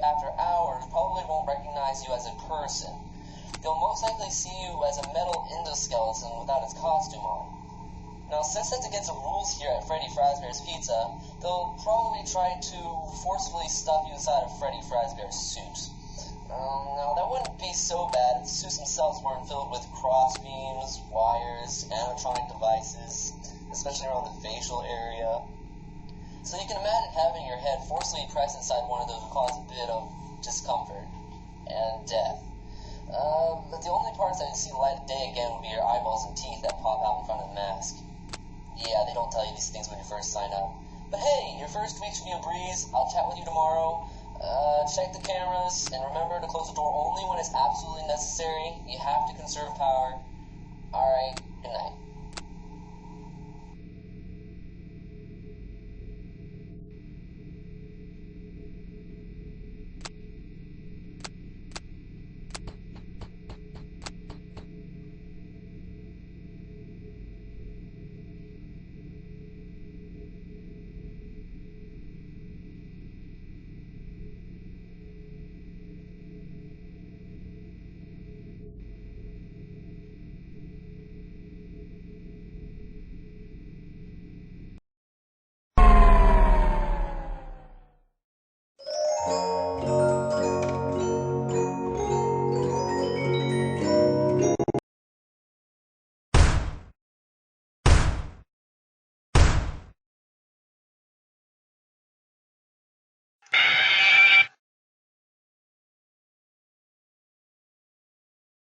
after hours probably won't recognize you as a person. They'll most likely see you as a metal endoskeleton without its costume on. Now, since that's against the rules here at Freddy Fazbear's Pizza, they'll probably try to forcefully stuff you inside of Freddy Fazbear's suit. Now, that wouldn't be so bad if the suits themselves weren't filled with crossbeams, wires, animatronic devices, especially around the facial area. So you can imagine having your head forcibly pressed inside one of those would cause a bit of discomfort and death. But the only parts that you see the light of day again would be your eyeballs and teeth that pop out in front of the mask. Yeah, they don't tell you these things when you first sign up. But hey, your first week should be a breeze. I'll chat with you tomorrow. Check the cameras, and remember to close the door only when it's absolutely necessary. You have to conserve power. Alright, good night.